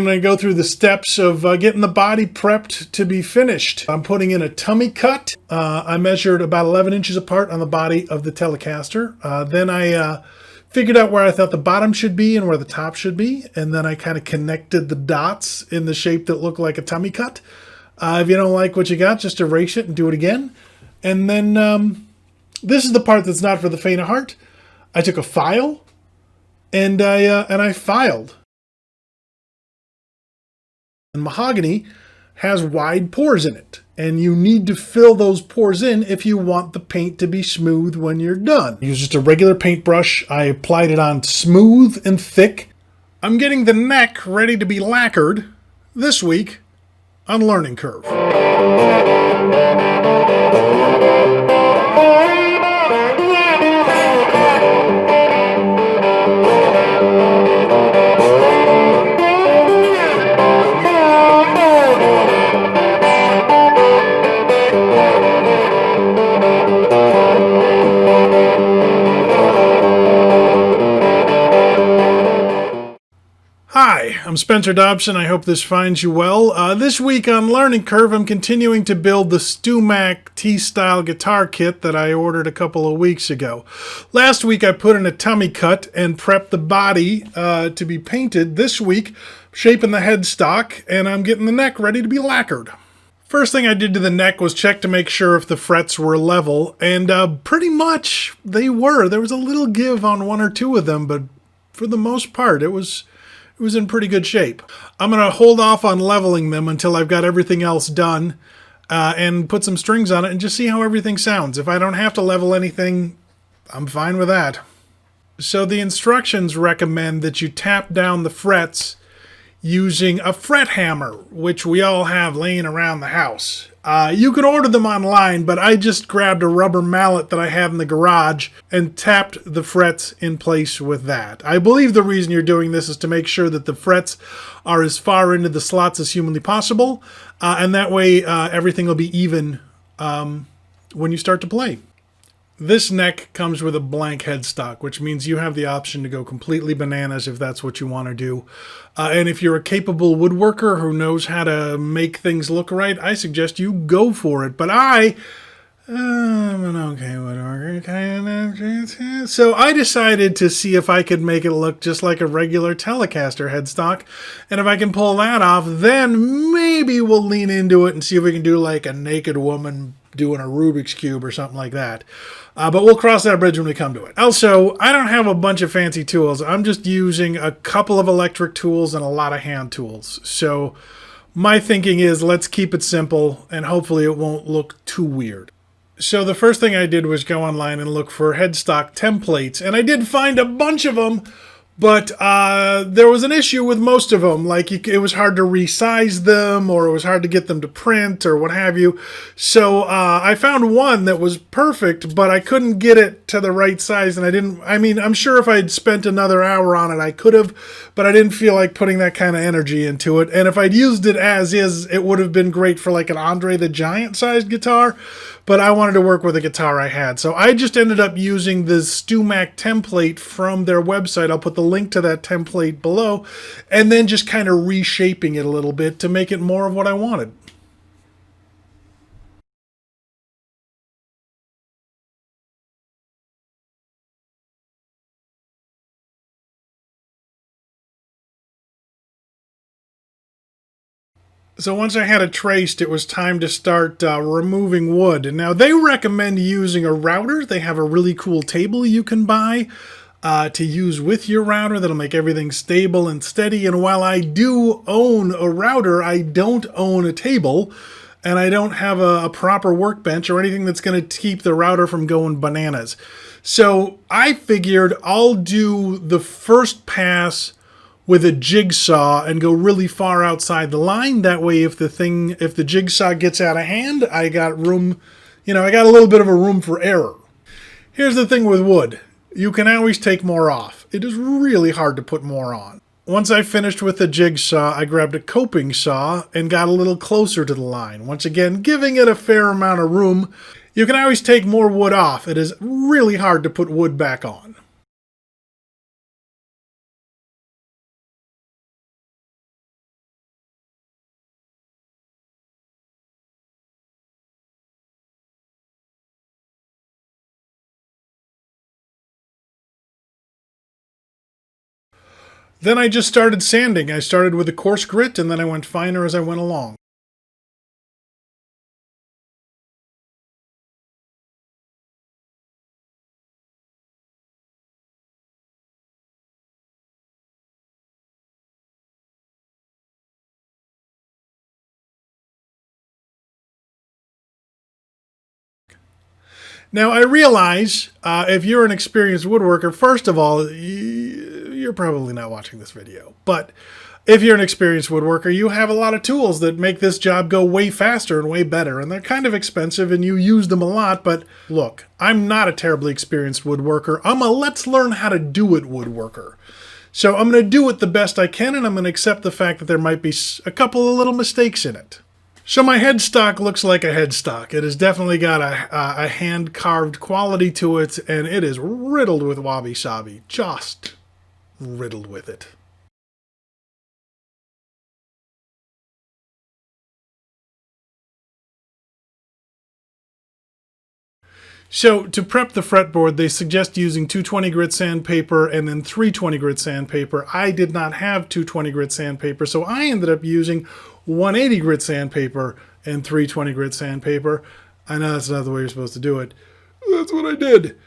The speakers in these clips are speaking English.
I'm going to go through the steps of getting the body prepped to be finished. I'm putting in a tummy cut. I measured about 11 inches apart on the body of the Telecaster. Then I figured out where I thought the bottom should be and where the top should be. And then I kind of connected the dots in the shape that looked like a tummy cut. If you don't like what you got, just erase it and do it again. And then this is the part that's not for the faint of heart. I took a file and I filed. And mahogany has wide pores in it, and you need to fill those pores in if you want the paint to be smooth when you're done. Use just a regular paintbrush. I applied it on smooth and thick. I'm getting the neck ready to be lacquered this week on Learning Curve. Hi, I'm Spencer Dobson. I hope this finds you well. This week on Learning Curve, I'm continuing to build the StewMac T-style guitar kit that I ordered a couple of weeks ago. Last week I put in a tummy cut and prepped the body to be painted. This week, shaping the headstock, and I'm getting the neck ready to be lacquered. First thing I did to the neck was check to make sure if the frets were level, and pretty much they were. There was a little give on one or two of them, but for the most part, it was in pretty good shape. I'm going to hold off on leveling them until I've got everything else done and put some strings on it and just see how everything sounds. If I don't have to level anything, I'm fine with that. So the instructions recommend that you tap down the frets using a fret hammer, which we all have laying around the house. You can order them online, but I just grabbed a rubber mallet that I have in the garage and tapped the frets in place with that. I believe the reason you're doing this is to make sure that the frets are as far into the slots as humanly possible, and that way everything will be even when you start to play. This neck comes with a blank headstock, which means you have the option to go completely bananas if that's what you want to do. And if you're a capable woodworker who knows how to make things look right, I suggest you go for it. But I'm an okay woodworker kind of. So I decided to see if I could make it look just like a regular Telecaster headstock. And if I can pull that off, then maybe we'll lean into it and see if we can do like a naked woman doing a Rubik's Cube or something like that. But we'll cross that bridge when we come to it. Also, I don't have a bunch of fancy tools. I'm just using a couple of electric tools and a lot of hand tools. So my thinking is let's keep it simple and hopefully it won't look too weird. So the first thing I did was go online and look for headstock templates. And I did find a bunch of them, but there was an issue with most of them. Like it was hard to resize them, or it was hard to get them to print, or what have you. So I found one that was perfect, but I couldn't get it to the right size. And I'm sure if I'd spent another hour on it, I could have, but I didn't feel like putting that kind of energy into it. And if I'd used it as is, it would have been great for like an Andre the Giant sized guitar. But I wanted to work with a guitar I had. So I just ended up using the StewMac template from their website. I'll put the link to that template below. And then just kind of reshaping it a little bit to make it more of what I wanted. So once I had it traced, it was time to start removing wood. And now they recommend using a router. They have a really cool table you can buy to use with your router that'll make everything stable and steady. And while I do own a router, I don't own a table, and I don't have a proper workbench or anything that's going to keep the router from going bananas. So I figured I'll do the first pass with a jigsaw and go really far outside the line. That way, if the jigsaw gets out of hand, I got room, I got a little bit of a room for error. Here's the thing with wood. You can always take more off. It is really hard to put more on. Once I finished with the jigsaw, I grabbed a coping saw and got a little closer to the line. Once again, giving it a fair amount of room. You can always take more wood off. It is really hard to put wood back on. Then I just started sanding. I started with a coarse grit, and then I went finer as I went along. Now, I realize if you're an experienced woodworker, first of all, you're probably not watching this video. But if you're an experienced woodworker, you have a lot of tools that make this job go way faster and way better. And they're kind of expensive and you use them a lot. But look, I'm not a terribly experienced woodworker. I'm a let's learn how to do it woodworker. So I'm going to do it the best I can, and I'm going to accept the fact that there might be a couple of little mistakes in it. So my headstock looks like a headstock. It has definitely got a hand-carved quality to it, and it is riddled with wabi-sabi. Just riddled with it. So to prep the fretboard, they suggest using 220 grit sandpaper and then 320 grit sandpaper. I did not have 220 grit sandpaper, so I ended up using 180 grit sandpaper and 320 grit sandpaper. I know that's not the way you're supposed to do it. That's what I did.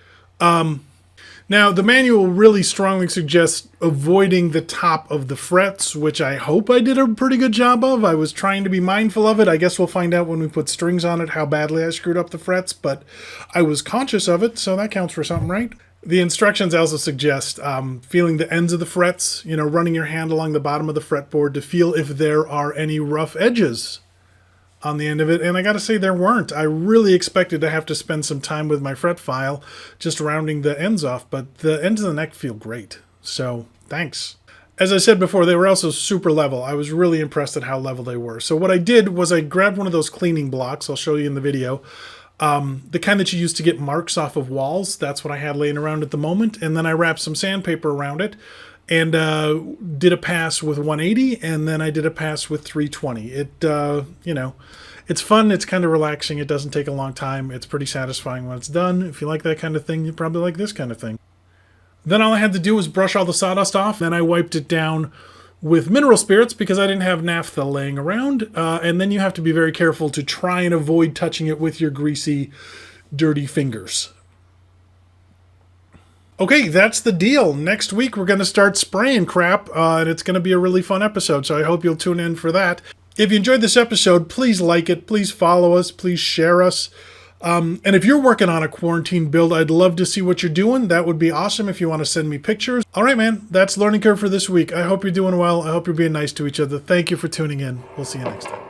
Now, the manual really strongly suggests avoiding the top of the frets, which I hope I did a pretty good job of. I was trying to be mindful of it. I guess we'll find out when we put strings on it how badly I screwed up the frets, but I was conscious of it, so that counts for something, right? The instructions also suggest feeling the ends of the frets, running your hand along the bottom of the fretboard to feel if there are any rough edges on the end of it, and I gotta say there weren't. I really expected to have to spend some time with my fret file just rounding the ends off, but the ends of the neck feel great, so thanks. As I said before, they were also super level. I was really impressed at how level they were. So what I did was I grabbed one of those cleaning blocks, I'll show you in the video, the kind that you use to get marks off of walls. That's what I had laying around at the moment, and then I wrapped some sandpaper around it, and did a pass with 180, and then I did a pass with 320. It's fun, it's kind of relaxing, it doesn't take a long time, it's pretty satisfying when it's done. If you like that kind of thing, you probably like this kind of thing. Then all I had to do was brush all the sawdust off, then I wiped it down with mineral spirits because I didn't have naphtha laying around, and then you have to be very careful to try and avoid touching it with your greasy, dirty fingers. Okay, that's the deal. Next week we're going to start spraying crap, and it's going to be a really fun episode, so I hope you'll tune in for that. If you enjoyed this episode, please like it, please follow us, please share us. And if you're working on a quarantine build, I'd love to see what you're doing. That would be awesome if you want to send me pictures. All right, man, that's Learning Curve for this week. I hope you're doing well. I hope you're being nice to each other. Thank you for tuning in. We'll see you next time.